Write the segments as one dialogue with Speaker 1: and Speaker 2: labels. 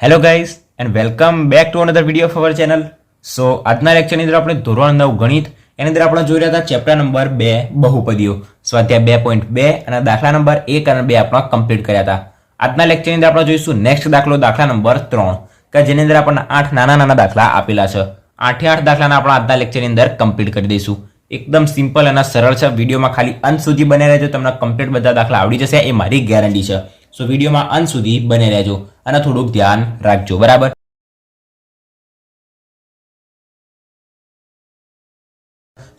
Speaker 1: Hello guys and welcome back to another video of our channel. So આજના લેક્ચરની અંદર આપણે ધોરણ 9 ગણિત એની અંદર આપણે જોઈ રહ્યા હતા ચેપ્ટર નંબર 2 બહુપદીઓ સ્વાધ્યાય 2.2 અને દાખલા નંબર 1 અને 2 આપણે કમ્પ્લીટ કર્યા હતા. આજના લેક્ચરની અંદર આપણે જોઈશું નેક્સ્ટ દાખલો દાખલા નંબર 3 કે જેની અંદર આપણને 8 નાના નાના દાખલા આપેલા છે. 8 દાખલાને આપણે આજના લેક્ચરની અંદર કમ્પ્લીટ કરી દઈશું. એકદમ સિમ્પલ અને સરળ છે. વિડીયોમાં ખાલી અંત સુધી બને રહેજો, તમને કમ્પ્લીટ બધા દાખલા આવડી જશે એ મારી ગેરંટી છે. સો વિડીયોમાં અંત સુધી બને રહેજો અને થોડુંક ધ્યાન રાખજો, બરાબર.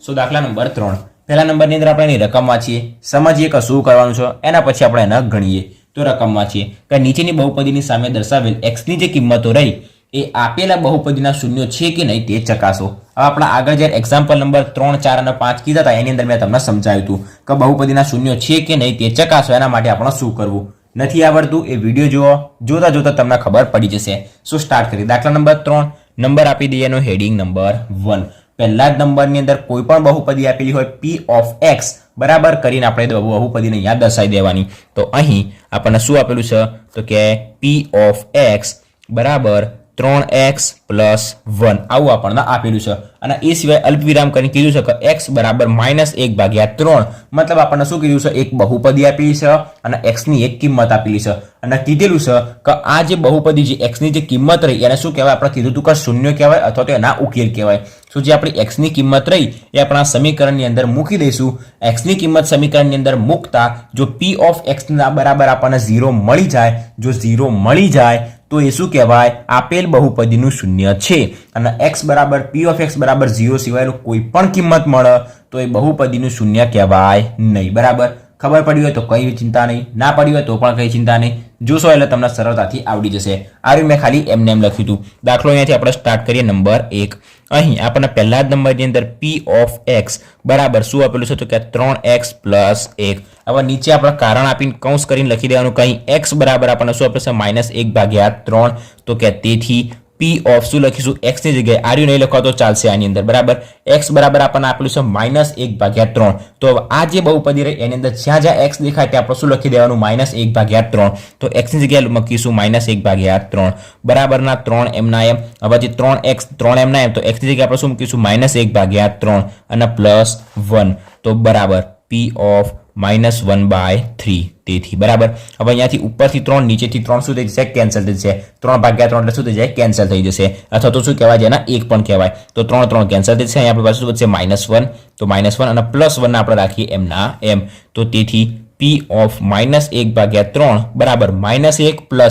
Speaker 1: સો દાખલા નંબર 3 પહેલા નંબરની અંદર આપણે એની રકમ વાંચીએ, સમજીએ કે શું કરવાનું છે, એના પછી આપણે એને ગણીએ. તો રકમ વાંચીએ કે નીચેની બહુપદીની સામે દર્શાવેલ x ની જે કિંમતો રહી એ આપેલા બહુપદીના શૂન્યો છે કે નહીં તે ચકાસો. હવે આપણા આગળ જ્યારે એક્ઝામ્પલ નંબર 3, 4 અને 5 કીધા હતા એની અંદર મેં તમને સમજાવ્યું હતું કે બહુપદીના શૂન્યો છે કે નહીં તે ચકાસો. એના માટે આપણે શું કરવું, નથી આવડતું એ વિડીયો જુઓ, જોતા જોતા તમને ખબર પડી જશે. સો સ્ટાર્ટ કરીએ. દાખલા નંબર 3 નંબર આપી દઈએ એનો હેડિંગ નંબર 1. પહેલા જ નંબરની અંદર કોઈ પણ બહુપદી આપેલી હોય p ઓફ x બરાબર કરીને આપણે બહુપદીને અહીંયા દર્શાવી દેવાની. તો અહીં આપણને શું આપેલું છે તો કે p ઓફ x બરાબર 3x પ્લસ 1 આવું આપણને આપેલું છે. અને એ સિવાય અલ્પવિરામ કરીને કીધું છે કે x બરાબર -1/3 મતલબ આપણને શું કીધું છે, એક બહુપદી આપેલી છે અને x ની એક કિંમત આપેલી છે. અને કીધેલું છે કે આ જે બહુપદી જે x ની જે કિંમત રહી એને શું કહેવાય, આપણે કીધું હતું કે શૂન્ય કહેવાય અથવા તો એના ઉકેલ કહેવાય. શું જે આપણી x ની કિંમત રહી એ આપણા સમીકરણની અંદર મૂકી દઈશું. x ની કિંમત સમીકરણની અંદર મૂકતા જો p ઓફ x ના બરાબર આપણને 0 મળી જાય, જો 0 મળી જાય તો એ શું કહેવાય, આપેલ બહુપદીનું શૂન્ય છે. અને x બરાબર p ઓફ x બરાબર 0 સિવાયનું કોઈ પણ કિંમત મળે તો એ બહુપદીનું શૂન્ય કહેવાય નહીં, બરાબર. ખબર પડી હોય તો કઈ ચિંતા નહીં, ના પડી હોય તો પણ કઈ ચિંતા નહીં, જોશો એટલે તમને સરળતાથી આવડી જશે. આ રીતે મેં ખાલી એમને એમ લખ્યું હતું. દાખલો અહીંયાથી આપણે સ્ટાર્ટ કરીએ નંબર 1. અહીં આપણને પહેલા જ નંબરની અંદર p ઓફ x બરાબર શું આપેલું છે તો કે 3x પ્લસ 1. હવે નીચે આપણે કારણ આપીને કૌંસ કરીને લખી દેવાનું કે અહીં x બરાબર આપણને શું આપેલું છે -1/3. તો કે તેથી p ઓફ શું લખીશું, x ની જગ્યાએ આર્યું નહીં લખો તો ચાલશે આની અંદર, બરાબર. x બરાબર આપણને આપેલું છે -1/3. તો હવે આ જે બહુપદી રહી એની અંદર જ્યાં જ્યાં x દેખાય ત્યાં આપણે શું લખી દેવાનું, -1/3. તો x ની જગ્યાએ મૂકીશું -1/3 બરાબરના 3 એમના એમ. હવે જે 3x 3 એમના એમ તો x ની જગ્યાએ આપણે શું મૂકીશું, -1/3 અને +1 તો બરાબર p ઓફ -1/3. તેથી બરાબર. હવે અહીંયાથી ઉપરથી 3 નીચેથી 3 શું થઈ જશે, કેન્સલ થઈ જશે. 3/3 એટલે શું થઈ જાય, કેન્સલ થઈ જશે. અથવા તો શું કહેવાય, જેના 1 પણ કહેવાય. તો 3 કેન્સલ થઈ જશે. અહીંયા આપણી પાસે શું વધશે, -1. તો -1 અને +1 આપણે રાખીએ એમના એમ. તો તેથી p ઓફ -1/3 બરાબર -1 +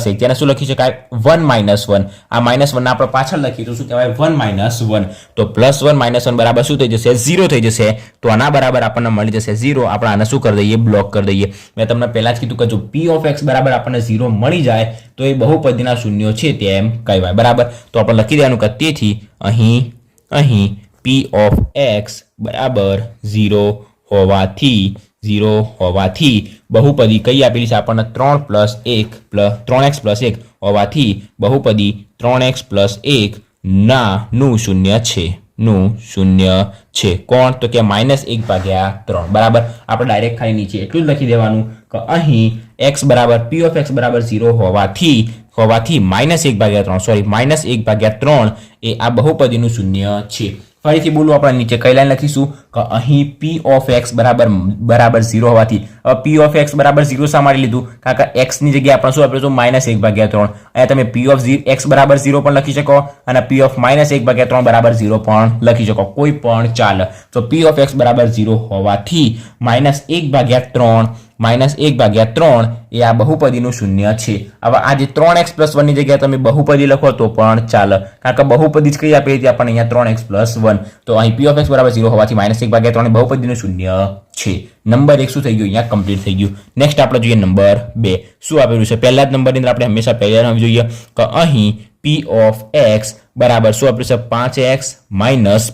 Speaker 1: 1 જેને શું લખી શકાય, 1 - 1. આ -1 આપણે પાછળ લખીએ તો શું કહેવાય, 1 - 1. તો +1 - 1 બરાબર શું થઈ જશે, 0 થઈ જશે. તો આના બરાબર આપણને મળી જશે 0. આપણે આને શું કરી દઈએ, બ્લોક કરી દઈએ. મેં તમને પહેલા જ કીધું કે જો p ઓફ x બરાબર આપણને 0 મળી જાય તો એ બહુપદીના શૂન્યો છે તેમ કહેવાય, બરાબર. તો આપણે લખી દેવાનું કે તેથી અહીં p ઓફ x બરાબર 0 હોવાથી બહુપદી કઈ આપેલી છે આપણને, 3x + 1 હોવાથી બહુપદી 3x + 1 નું શૂન્ય છે. કોણ તો કે -1/3 બરાબર. આપણે ડાયરેક્ટ ખાલી નીચે એટલું જ લખી દેવાનું કે અહીં x બરાબર p ઓફ x બરાબર 0 હોવાથી -1/3 સોરી -1/3 એ આ બહુપદીનું શૂન્ય છે. ફરીથી બોલું, આપણે નીચે કઈ લાઈન લખીશું કે અહીં p ઓફ x બરાબર 0 હોવાથી. હવે p ઓફ x બરાબર 0 શા માટે લીધું, કારણ કે x ની જગ્યાએ આપણે શું આપેલું છે, -1/3. અહીંયા તમે p ઓફ x બરાબર 0 પણ લખી શકો અને p ઓફ -1/3 બરાબર 0 પણ લખી શકો, કોઈ પણ ચાલે. તો p ઓફ x બરાબર 0 હોવાથી -1/3 એ આ બહુપદીનું શૂન્ય છે. હવે આ જે 3x + 1 ની જગ્યાએ તમે બહુપદી લખો તો પણ ચાલે, કારણ કે બહુપદી જ કઈ આપેલી હતી આપણને અહીંયા 3x + 1. તો અહીં p ઓફ x બરાબર 0 હોવાથી -1/3 બહુપદીનું શૂન્ય છે. નંબર 1 શું થઈ ગયું, અહીંયા કમ્પ્લીટ થઈ ગયું. નેક્સ્ટ આપણે જોઈએ નંબર 2. શું આપેલું છે, પહેલા જ નંબરની અંદર આપણે હંમેશા પહેલા જોઈએ કે અહીં p ઓફ x બરાબર શું આપેલું છે, 5x -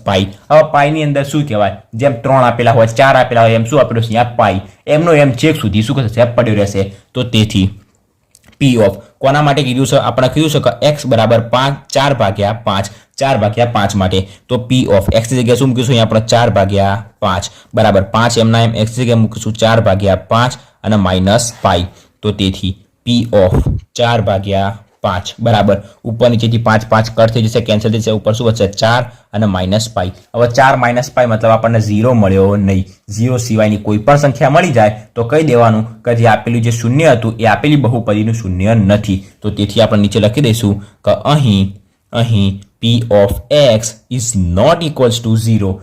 Speaker 1: π. હવે પાઈ ની અંદર શું કહેવાય, જેમ 3 આપેલા હોય, 4 આપેલા હોય એમ શું આપેલું છે, અહીંયા પાઈ એમનો એમ છેક સુધી શું થશે, પડ્યો રહેશે. તો તેથી p ઓફ કોના માટે કીધું છે, આપણે કીધું છે કે x બરાબર 4/5 માટે. તો p ઓફ x ની જગ્યાએ શું મૂકીશું, અહીંયા આપણે 4/5 બરાબર 5 એમના એમ. x ની જગ્યાએ મૂકીશું 4/5 અને -π. તો તેથી p ઓફ 4/5 5 બરાબર ઉપર નીચેથી 5 5 કટ થઈ જશે કેન્સલ થઈ જશે ઉપર શું વધશે 4 અને માઇનસ પાઈ હવે 4 માઇનસ પાઈ મતલબ આપણને 0 મળ્યો નહીં 0 સિવાયની કોઈ પણ સંખ્યા મળી જાય તો કહી દેવાનું કે જે આપેલું જે શૂન્ય હતું એ આપેલી બહુપદીનું શૂન્ય નથી તો તેથી આપણે નીચે લખી દઈશું કે અહીં p of x is not equals to 0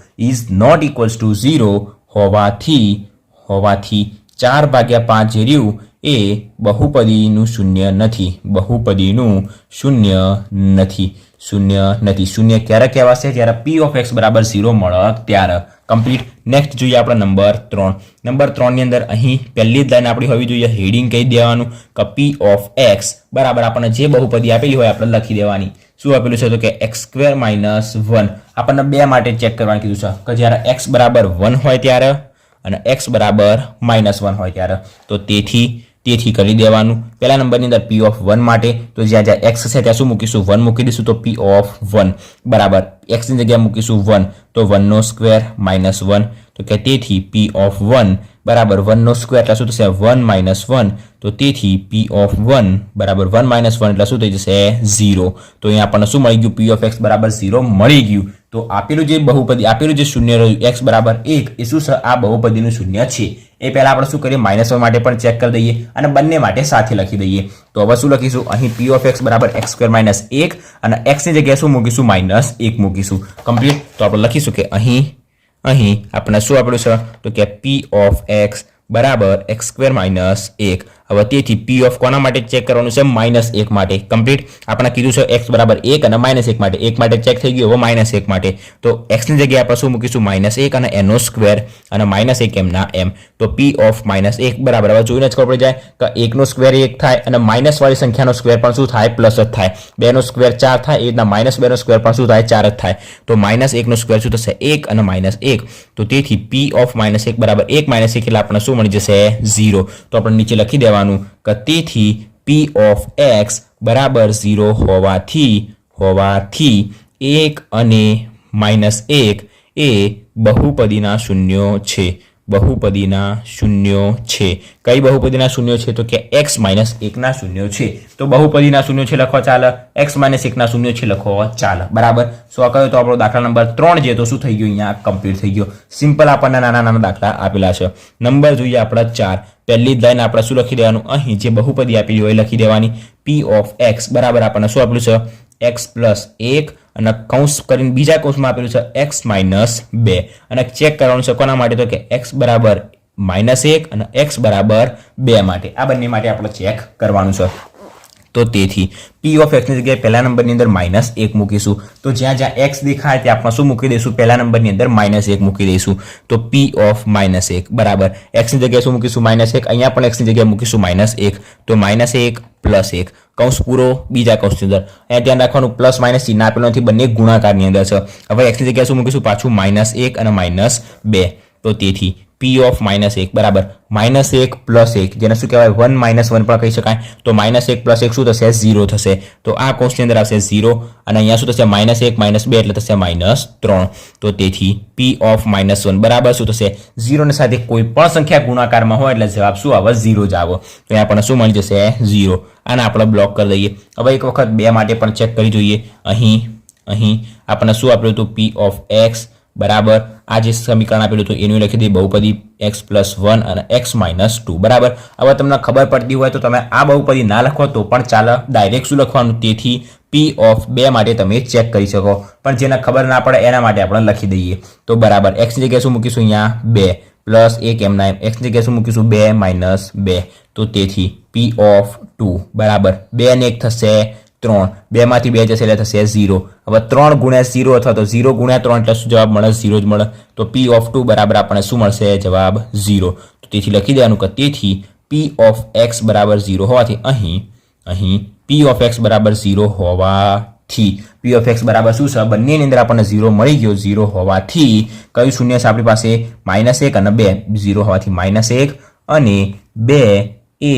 Speaker 1: હોવાથી 4/5 જે રહ્યું એ બહુપદીનું શૂન્ય નથી શૂન્ય ક્યારે કહેવાશે જ્યારે p of x બરાબર 0 મળે ત્યારે કમ્પ્લીટ નેક્સ્ટ જોઈએ આપણે નંબર 3 ની અંદર અહીં પહેલી જ લાઈન આપણી હોવી જોઈએ હેડિંગ કહી દેવાનું કે p of x બરાબર આપણને જે બહુપદી આપેલી હોય આપણે લખી દેવાની શું આપેલું છે તો કે x² - 1 આપણને બે માટે ચેક કરવાનું કીધું છે કે જ્યારે x બરાબર 1 હોય ત્યારે અને x બરાબર -1 હોય ત્યારે તો તેથી કરી દેવાનું પહેલા નંબરની અંદર p of 1 માટે તો જ્યાં x છે ત્યાં શું મૂકીશું 1 મૂકી દઈશું તો p of 1 બરાબર x ની જગ્યાએ મૂકીશું 1 તો 1 નો સ્ક્વેર -1 તો કે તેથી p of 1 બરાબર 1 નો સ્ક્વેર એટલે શું થશે 1 - 1 તો તેથી p of 1 બરાબર 1 - 1 એટલે શું થઈ જશે 0 તો અહીંયા આપણને શું મળી ગયું p of x બરાબર 0 મળી ગયું તો આપેલું જે બહુપદી આપેલું જે શૂન્ય રહ્યું x બરાબર 1 એ શું છે આ બહુપદીનું શૂન્ય છે એ પહેલા આપણે શું કરીએ -1 માટે પણ ચેક કરી દઈએ અને બંને માટે સાથે લખી દઈએ તો હવે શું લખીશું અહીં p of x બરાબર x² - 1 અને x ની જગ્યાએ શું મૂકીશું -1 મૂકીશું કમ્પ્લીટ તો આપણે લખીશું કે અહીં આપણે શું આપેલું છે તો કે p of x બરાબર x² - 1 હવે તેથી p of કોના માટે ચેક કરવાનું છે -1 માટે કમ્પ્લીટ આપણે કીધું છે x બરાબર 1 અને -1 માટે 1 માટે ચેક થઈ ગયું હવે -1 માટે તો x ની જગ્યાએ આપણે શું મૂકીશું -1 અને એનો સ્ક્વેર અને -1 એમના એમ તો p of -1 બરાબર હવે જોઈને જ ખબર પડી જાય કે 1 નો સ્ક્વેર 1 થાય અને માઇનસ વાળી સંખ્યાનો સ્ક્વેર પણ શું થાય પ્લસ જ થાય 2 નો સ્ક્વેર 4 થાય એ રીતના -2 નો સ્ક્વેર પણ શું થાય 4 જ થાય તો -1 નો સ્ક્વેર શું થશે 1 અને -1 તો તેથી p of -1 બરાબર 1 - 1 એટલે આપણને શું મળી જશે 0 તો આપણે નીચે લખી દેવાનું કે તેથી p of x બરાબર 0 હોવાથી 1 અને -1 એ બહુપદીના શૂન્યો છે કઈ બહુપદીના શૂન્યો છે તો કે x - 1 ના શૂન્યો છે તો બહુપદીના શૂન્યો છે લખો ચાલે x - 1 ના શૂન્યો છે લખો ચાલે બરાબર સો આ કયો તો આપણો દાખલા નંબર 3 જે તો શું થઈ ગયું અહીંયા કમ્પ્લીટ થઈ ગયો સિમ્પલ આપણને નાના દાખલા આપેલા છે નંબર જોઈએ આપણા 4 પહેલી જ લાઈન આપણે શું લખી દેવાનું અહીં જે બહુપદી આપેલી હોય લખી દેવાની p of x બરાબર આપણને શું આપેલું છે x + 1 અને કૌંસ કરીને બીજા કૌંસમાં આપેલું છે x - 2 અને ચેક કરવાનું છે કોના માટે તો કે x બરાબર -1 અને x બરાબર 2 માટે આ બંને માટે આપણે ચેક કરવાનું છે તો તેથી p of x ની જગ્યાએ પહેલા નંબરની અંદર -1 મૂકીશું તો જ્યાં x દેખાય ત્યાં આપણે શું મૂકી દઈશું પહેલા નંબરની અંદર -1 મૂકી દઈશું તો p of -1 બરાબર x ની જગ્યાએ શું મૂકીશું -1 અહીંયા પણ x ની જગ્યાએ મૂકીશું -1 તો -1 + 1 કૌંસ પૂરો બીજા કૌંસની અંદર અહીંયા ધ્યાન રાખવાનું પ્લસ માઇનસ ચિહ્ન આપેલું નથી બંને ગુણાકારની અંદર છે હવે x ની જગ્યાએ શું મૂકીશું પાછું -1 અને -2 તો તેથી p of -1 બરાબર -1 + 1 જેને શું કહેવાય 1 - 1 પણ કહી શકાય તો -1 + 1 શું થશે 0 થશે તો આ કૌંસની અંદર આવશે 0 અને અહીંયા શું થશે -1 - 2 એટલે થશે -3 તો તેથી p of -1 બરાબર શું થશે 0 ની સાથે કોઈ પણ સંખ્યા ગુણાકારમાં હોય એટલે જવાબ શું આવે 0 જ આવે તો અહીંયા આપણને શું મળી જશે 0 આને આપણે બ્લોક કરી દઈએ હવે એક વખત 2 માટે પણ ચેક કરી જોઈએ અહીં આપણને શું આપ્યું હતું p of x બરાબર આ જે સમીકરણ આપેલું હતું એનું લખી દઈએ બહુપદી x + 1 અને x - 2 બરાબર હવે તમને ખબર પડતી હોય તો તમે આ બહુપદી ના લખો તો પણ ચાલે ડાયરેક્ટ શું લખવાનું તેથી p of 2 માટે તમે ચેક કરી શકો પણ જેને ખબર ના પડે એના માટે આપણે લખી દઈએ તો બરાબર x ની જગ્યાએ શું મૂકીશું અહીંયા 2 + 1 એમના એમ x ની જગ્યાએ શું મૂકીશું 2 - 2 તો તેથી p of 2 બરાબર 2 અને 1 થશે 3 2 માંથી 2 જશે એટલે થશે 0 હવે 3 × 0 અથવા તો 0 × 3 એટલે શું જવાબ મળે 0 જ મળે તો p of 2 બરાબર આપણને શું મળશે જવાબ 0 તો તેથી લખી દેવાનું કે તેથી p of x બરાબર 0 હોવાથી અહીં p of x બરાબર 0 હોવાથી p of x બરાબર શું છે બંનેની અંદર આપણને 0 મળી ગયો 0 હોવાથી કયું શૂન્ય છે આપણી પાસે -1 અને 2 0 હોવાથી -1 અને 2 એ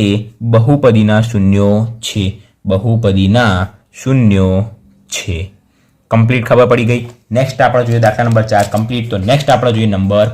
Speaker 1: બહુપદીના શૂન્યો છે કમ્પ્લીટ ખબર પડી ગઈ નેક્સ્ટ આપણે જોઈએ દાખલા નંબર 4 કમ્પ્લીટ તો નેક્સ્ટ આપણે જોઈએ નંબર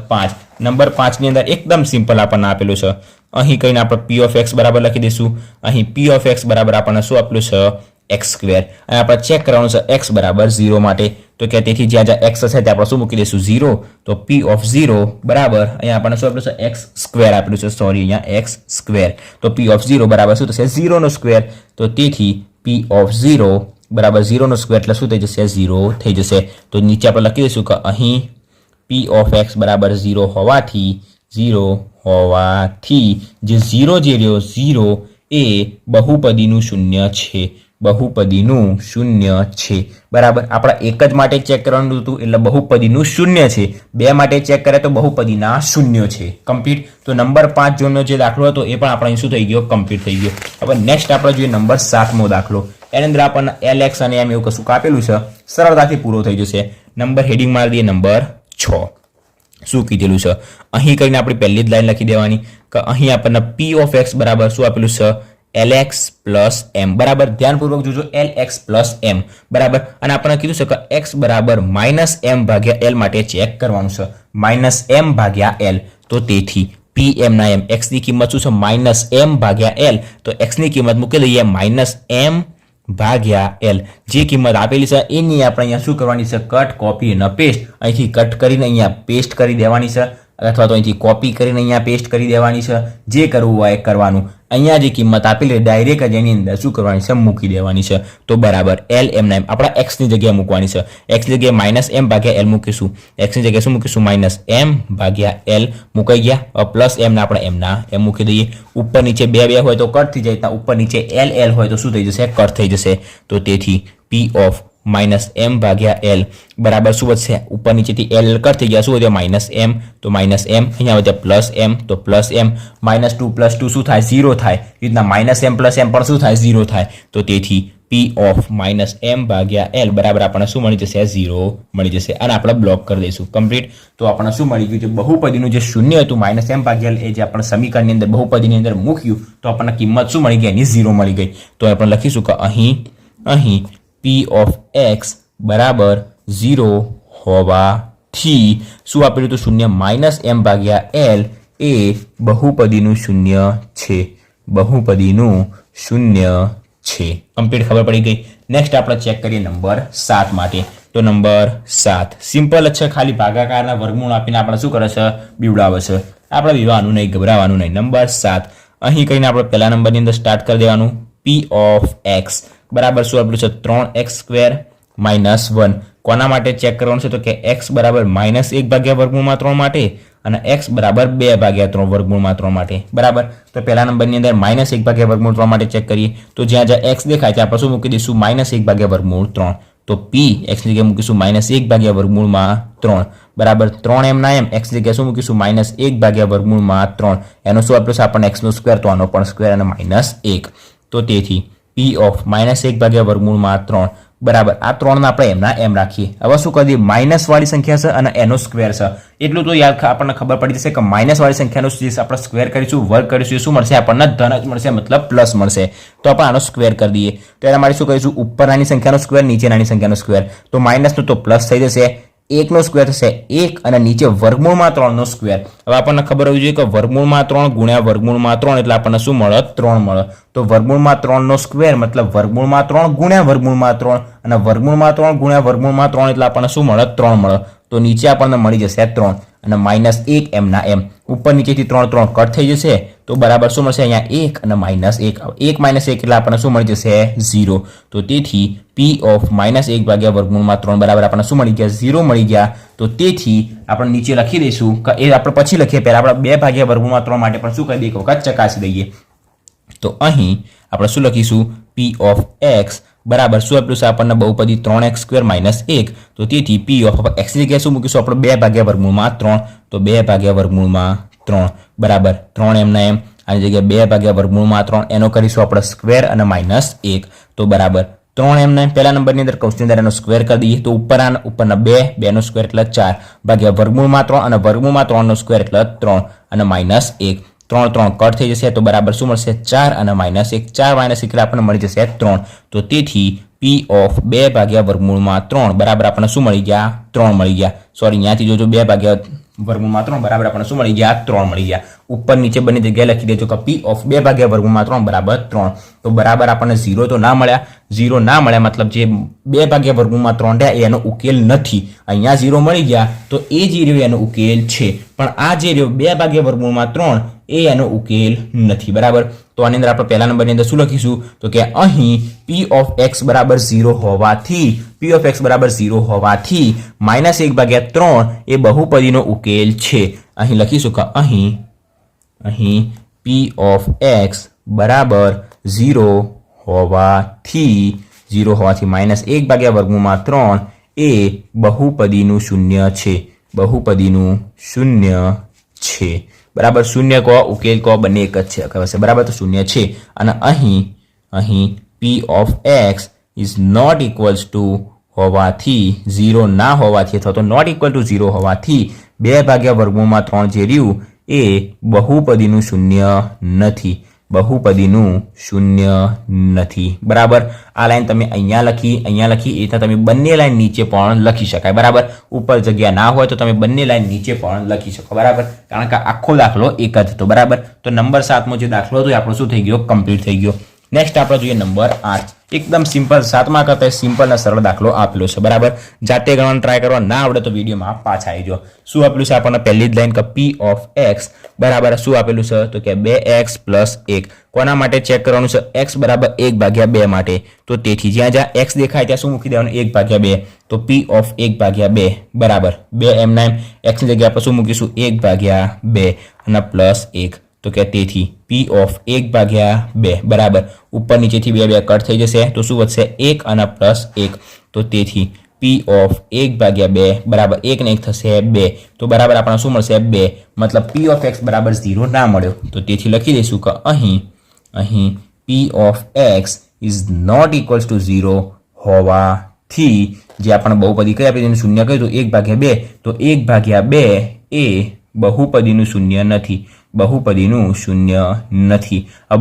Speaker 1: 5 ની અંદર એકદમ સિમ્પલ આપણને આપેલું છે અહીં કહીને આપણે p of x બરાબર લખી દઈશું અહીં p of x બરાબર આપણને શું આપેલું છે એક્સ સ્ક્વેર અને આપણે ચેક કરવાનું છે એક્સ બરાબર 0 માટે તો કે તેથી જ્યાં જ્યાં એક્સ હશે ત્યાં આપણે શું મૂકી દઈશું 0 તો પી ઓફ 0 બરાબર અહીંયા આપણને શું આપેલું છે એક્સ સ્ક્વેર આપેલું છે સોરી અહીંયા એક્સ સ્ક્વેર તો પી ઓફ 0 બરાબર શું થશે 0 નો સ્ક્વેર તો તેથી પી ઓફ 0 બરાબર 0 નો સ્ક્વેર એટલે શું થઈ જશે 0 થઈ જશે તો નીચે આપણે લખી દઈશું કે અહીં પી ઓફ એક્સ બરાબર 0 હોવાથી જે 0 જે રહ્યો 0 એ બહુપદીનું શૂન્ય છે બહુપદીનું શૂન્ય છે બરાબર આપણે એક જ માટે ચેક કરવાનું હતું એટલે બહુપદીનું શૂન્ય છે બે માટે ચેક કરે તો બહુપદીના શૂન્ય છે કમ્પ્લીટ તો નંબર 5 જોનો જે દાખલો હતો એ પણ આપણે શું થઈ ગયો કમ્પ્લીટ થઈ ગયો હવે નેક્સ્ટ આપણે જોઈએ નંબર 7મો દાખલો એની અંદર આપણને LX અને M એવું કશું આપેલું છે સરળતાથી પૂરો થઈ જશે નંબર હેડિંગ મારી દઈએ નંબર 6 શું કીધેલું છે અહીં કરીને આપણી પહેલી જ લાઈન લખી દેવાની કે અહીં આપણને p ઓફ x બરાબર શું આપેલું છે lx પ્લસ m બરાબર ધ્યાનપૂર્વક જોજો lx પ્લસ m બરાબર અને આપણને કીધું છે કે x બરાબર માઇનસ m ભાગ્યા l માટે ચેક કરવાનું છે માઇનસ m ભાગ્યા l તો તેથી pm ના m x ની કિંમત શું છે માઇનસ m ભાગ્યા l તો x ની કિંમત મૂકી દઈએ માઇનસ m ભાગ્યા l જે કિંમત આપેલી છે એની આપણે અહીંયા શું કરવાની છે કટ કોપી અને પેસ્ટ અહીંથી કટ કરીને અહીંયા પેસ્ટ કરી દેવાની છે અથવા તો અહીંથી કોપી કરીને અહીંયા પેસ્ટ કરી દેવાની છે જે કરવું હોય એ કરવાનું અહીંયા જે કિંમત આપેલી ડાયરેક્ટ જ એની અંદર શું કરવાની છે મૂકી દેવાની છે તો બરાબર l m ના m આપણા x ની જગ્યાએ મૂકવાની છે x ની જગ્યાએ માઇનસ m ભાગ્યા l મૂકીશું x ની જગ્યાએ શું મૂકીશું માઇનસ m ભાગ્યા l મુકાઈ ગયા પ્લસ m ના આપણે m ના m મૂકી દઈએ ઉપર નીચે બે હોય તો કટ થઈ જાય ત્યાં ઉપર નીચે l હોય તો શું થઈ જશે કટ થઈ જશે તો તેથી p ઓફ માઇનસ m ભાગ્યા l બરાબર શું વધશે ઉપર નીચેથી l કટ થઈ ગયા શું વધ્યો માઇનસ m તો માઇનસ m અહીંયા વધ્યા પ્લસ m તો પ્લસ m માઇનસ 2 પ્લસ 2 શું થાય 0 થાય રીતના માઇનસ m પ્લસ m પણ શું થાય 0 થાય તો તેથી p ઓફ માઇનસ m ભાગ્યા l બરાબર આપણને શું મળી જશે 0 મળી જશે અને આપણે બ્લોક કરી દઈશું કમ્પ્લીટ તો આપણને શું મળી ગયું છે બહુપદીનું જે શૂન્ય હતું માઇનસ m ભાગ્યા l એ જે આપણે સમીકરણની અંદર બહુપદીની અંદર મૂક્યું તો આપણને કિંમત શું મળી ગઈ એની 0 મળી ગઈ તો આપણે લખીશું કે અહીં p ઓફ x બરાબર 0 હોવાથી શું આપેલું હતું શૂન્ય માઇનસ m ભાગ્યા l એ બહુપદીનું શૂન્ય છે બહુપદીનું શૂન્ય છે કમ્પ્લીટ ખબર પડી ગઈ નેક્સ્ટ આપણે ચેક કરીએ નંબર 7 માટે તો નંબર 7 સિમ્પલ જ છે ખાલી ભાગાકારના વર્ગમૂળ આપીને આપણે શું કરે છે બીવડાવે છે આપણે બીવાનું નહીં ગભરાવાનું નહીં નંબર 7 અહીં કહીને આપણે પહેલા નંબરની અંદર સ્ટાર્ટ કરી દેવાનું p ઓફ x બરાબર શું આપેલું છે 3x સ્ક્વેર માઇનસ 1 કોના માટે ચેક કરવાનું છે તો કે x બરાબર માઇનસ 1 ભાગ્યા વર્ગમૂળમાં 3 માટે અને x બરાબર 2 ભાગ્યા 3 વર્ગમૂળમાં 3 માટે બરાબર તો પહેલા નંબરની અંદર માઇનસ 1 ભાગ્યા વર્ગમૂળ 3 માટે ચેક કરીએ તો જ્યાં જ્યાં x દેખાય ત્યાં આપણે શું મૂકી દઈશું માઇનસ 1 ભાગ્યા વર્ગમૂળ 3 તો p x ની જગ્યાએ મૂકીશું માઇનસ 1 ભાગ્યા વર્ગમૂળમાં 3 બરાબર 3 m ના m x ની જગ્યાએ શું મૂકીશું માઇનસ 1 ભાગ્યા વર્ગમૂળમાં 3 એનો શું આપ્યું છે આપણને x નો સ્ક્વેર તો આનો પણ સ્ક્વેર અને માઇનસ 1 તો તેથી p ઓફ માઇનસ 1 ભાગ્યા વર્ગમૂળમાં 3 બરાબર આ 3 ના આપણે એમના એમ રાખીએ હવે શું કરી દઈએ માઇનસ વાળી સંખ્યા છે અને એનો સ્ક્વેર છે એટલું તો યાદ આપણને ખબર પડી જશે કે માઇનસ વાળી સંખ્યાનો જે આપણે સ્ક્વેર કરીશું વર્ગ કરીશું શું મળશે આપણને ધન જ મળશે મતલબ પ્લસ મળશે તો આપણે આનો સ્ક્વેર કરી દઈએ તો એના માટે શું કરીશું ઉપરની સંખ્યાનો સ્ક્વેર નીચેની સંખ્યાનો સ્ક્વેર તો માઇનસનો તો પ્લસ થઈ જશે 1 નો સ્ક્વેર થશે 1 અને નીચે વર્ગમૂળમાં 3 નો સ્ક્વેર હવે આપણને ખબર હોવી જોઈએ કે વર્ગમૂળમાં 3 ગુણ્યા વર્ગમૂળમાં 3 એટલે આપણને શું મળે 3 મળે તો વર્ગમૂળમાં 3 નો સ્ક્વેર મતલબ વર્ગમૂળમાં 3 ગુણ્યા વર્ગમૂળમાં 3 અને વર્ગમૂળમાં 3 ગુણ્યા વર્ગમૂળમાં 3 એટલે આપણને શું મળે 3 મળે તો નીચે આપણને મળી જશે 3 અને માઇનસ 1 m ના m ઉપર નીચેથી 3 કટ થઈ જશે તો બરાબર શું મળશે અહીંયા 1 અને માઇનસ 1 માઇનસ 1 એટલે આપણને શું મળી જશે 0 તો તેથી p ઓફ માઇનસ 1 ભાગ્યા વર્ગમૂળમાં 3 બરાબર આપણને શું મળી ગયા 0 મળી ગયા તો તેથી આપણે નીચે લખી દઈશું કે એ આપણે પછી લખીએ પહેલા આપણે 2 ભાગ્યા વર્ગમૂળમાં 3 માટે પણ શું કરી દઈએ એક વખત ચકાસી દઈએ તો અહીં આપણે શું લખીશું p ઓફ x બરાબર શું આપ્યું છે આપણને બહુપદી 3x સ્ક્વેર માઇનસ 1 તો તેથી p ઓફ x ની જગ્યાએ શું મૂકીશું આપણે 2 ભાગ્યા વર્ગમૂળમાં 3 તો 2 ભાગ્યા વર્ગમૂળમાં 3 બરાબર 3 m ના m આની જગ્યાએ 2 ભાગ્યા વર્ગમૂળમાં 3 એનો કરીશું આપણે સ્ક્વેર અને માઇનસ 1 તો બરાબર 3 m ના પહેલા નંબરની અંદર કૌંસની અંદર એનો સ્ક્વેર કરી દઈએ તો ઉપરના 2 નો સ્ક્વેર એટલે 4 ભાગ્યા વર્ગમૂળમાં 3 અને વર્ગમૂળમાં 3 નો સ્ક્વેર એટલે 3 અને માઇનસ 1 3 કટ થઈ જશે તો બરાબર શું મળશે 4 અને માઇનસ 1 4 માઇનસ 1 એટલે આપણને મળી જશે 3 તો તેથી p ઓફ 2 ભાગ્યા વર્ગમૂળમાં 3 બરાબર આપણને શું મળી ગયા 3 મળી ગયા સોરી અહીંયાથી જોજો 2 ભાગ્યા વર્ગમૂળમાં 3 બરાબર આપણને શું મળી ગયા 3 મળી ગયા ઉપર નીચે બંને જગ્યાએ લખી દેજો કે પી ઓફ 2/3 બરાબર 3. તો બરાબર આપણને 0 તો ના મળ્યા. 0 ના મળ્યા મતલબ જે 2/3 રહ્યા એનો ઉકેલ નથી. અહીંયા 0 મળી ગયા તો એ જે રહ્યો એનો ઉકેલ છે, પણ આ જે રહ્યો 2/3 એ એનો ઉકેલ નથી. બરાબર. તો આની અંદર આપણે પહેલા નંબરની અંદર શું લખીશું તો કે અહીં p ઓફ x બરાબર 0 હોવાથી -1/3 એ બહુપદીનો ઉકેલ છે. અહીં લખીશું કે અહીં p ઓફ x બરાબર 0 હોવાથી -1/3 એ બહુપદીનું શૂન્ય છે. બરાબર. શૂન્ય કહો ઉકેલ કહો બંને એક જ છે. બરાબર. તો શૂન્ય છે. અને અહીં p of x is not equals to હોવાથી 0 ના હોવાથી અથવા તો નોટ ઇક્વલ ટુ 0 હોવાથી 2/3 જે રહ્યું એ બહુપદીનું શૂન્ય નથી. બરાબર. આ લાઈન તમે અહીંયા લખી એટલે તમે બંને લાઈન નીચે પણ લખી શકાય. બરાબર. ઉપર જગ્યા ના હોય તો તમે બંને લાઈન નીચે પણ લખી શકો. બરાબર. કારણ કે આખો દાખલો એક જ હતો. બરાબર. તો નંબર 7મો જે દાખલો હતો એ આપણો શું થઈ ગયો? કમ્પ્લીટ થઈ ગયો. નેક્સ્ટ આપણે જોઈએ નંબર 8. એકદમ સિમ્પલ, 7મા કરતા સિમ્પલ અને સરળ દાખલો આપેલો છે. બરાબર. જાતે ગણવાનું ટ્રાય કરવા ના આવડે તો વિડીયોમાં પાછા આવી જાઓ. શું આપેલું છે આપણને? પહેલી જ લાઈન કે p ઓફ x બરાબર શું આપેલું છે તો કે 2x + 1. કોના માટે ચેક કરવાનું છે? x બરાબર 1/2 માટે. તો તેથી જ્યાં x દેખાય ત્યાં શું મૂકી દેવાનું? 1/2. તો p ઓફ 1/2 બરાબર 2 એમ x ની જગ્યાએ આપણે શું મૂકીશું? 1/2 અને +1. તો કે તેથી p ઓફ 1/2 બરાબર ઉપર નીચેથી 2 કટ થઈ જશે તો શું વધશે? 1 અને +1. તો તેથી p ઓફ 1/2 બરાબર 1 ને 1 થશે 2. તો બરાબર આપણને શું મળશે? 2. મતલબ p ઓફ x બરાબર 0 ના મળ્યો. તો તેથી લખી દઈશું કે અહીં p of x is not equals to 0 હોવાથી જે આપણે બહુપદી કઈ આપી તેનું શૂન્ય કહ્યું તો 1/2. તો 1/2 એ બહુપદીનું શૂન્ય નથી. હવે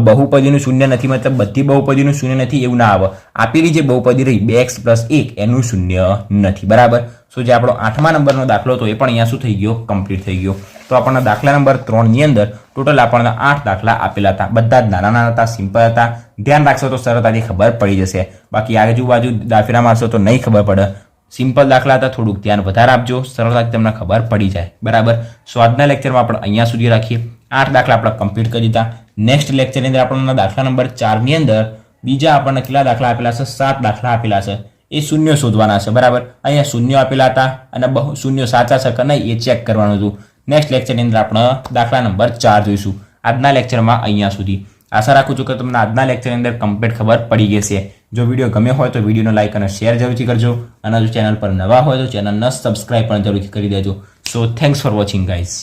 Speaker 1: બહુપદીનું શૂન્ય નથી મતલબ બધી બહુપદીનું શૂન્ય નથી એવું ના આવે. આપેલી જે બહુપદી રહી 2x + 1 એનું શૂન્ય નથી. બરાબર. સો જે આપણો 8મા નંબરનો દાખલો હતો એ પણ અહીંયા શું થઈ ગયો? કમ્પ્લીટ થઈ ગયો. તો આપણને દાખલા નંબર 3 ની અંદર ટોટલ આપણને 8 દાખલા આપેલા હતા. બધા જ નાના હતા, સિમ્પલ હતા. ધ્યાન રાખશો તો સરળતાથી ખબર પડી જશે. બાકી આજુબાજુ દાખલા મારશો તો નહીં ખબર પડે. સિમ્પલ દાખલા હતા, થોડુંક ધ્યાન વધારે આપજો, સરળતાથી તમને ખબર પડી જાય. બરાબર. સો આજના લેક્ચરમાં આપણે અહીંયા સુધી રાખીએ. 8 દાખલા આપણે કમ્પ્લીટ કરી દીધા. નેક્સ્ટ લેક્ચરની અંદર આપણને દાખલા નંબર 4 ની અંદર બીજા આપણને કેટલા દાખલા આપેલા છે? 7 દાખલા આપેલા છે. એ શૂન્ય શોધવાના છે. બરાબર. અહીંયા શૂન્ય આપેલા હતા અને શૂન્ય સાચા છે કે નહીં એ ચેક કરવાનું હતું. નેક્સ્ટ લેક્ચરની અંદર આપણે દાખલા નંબર 4 જોઈશું. આજના લેક્ચરમાં અહીંયા સુધી. આશા રાખું છું કે તમને આજના લેક્ચરની અંદર કમ્પ્લીટ ખબર પડી ગઈ છે. જો વિડીયો ગમે હોય તો વિડીયોનો લાઇક અને શેર જરૂરથી કરજો અને જો ચેનલ પર નવા હોય તો ચેનલને સબસ્ક્રાઇબ પણ જરૂરથી કરી દેજો. સો થેન્ક્સ ફોર વોચિંગ ગાઈઝ.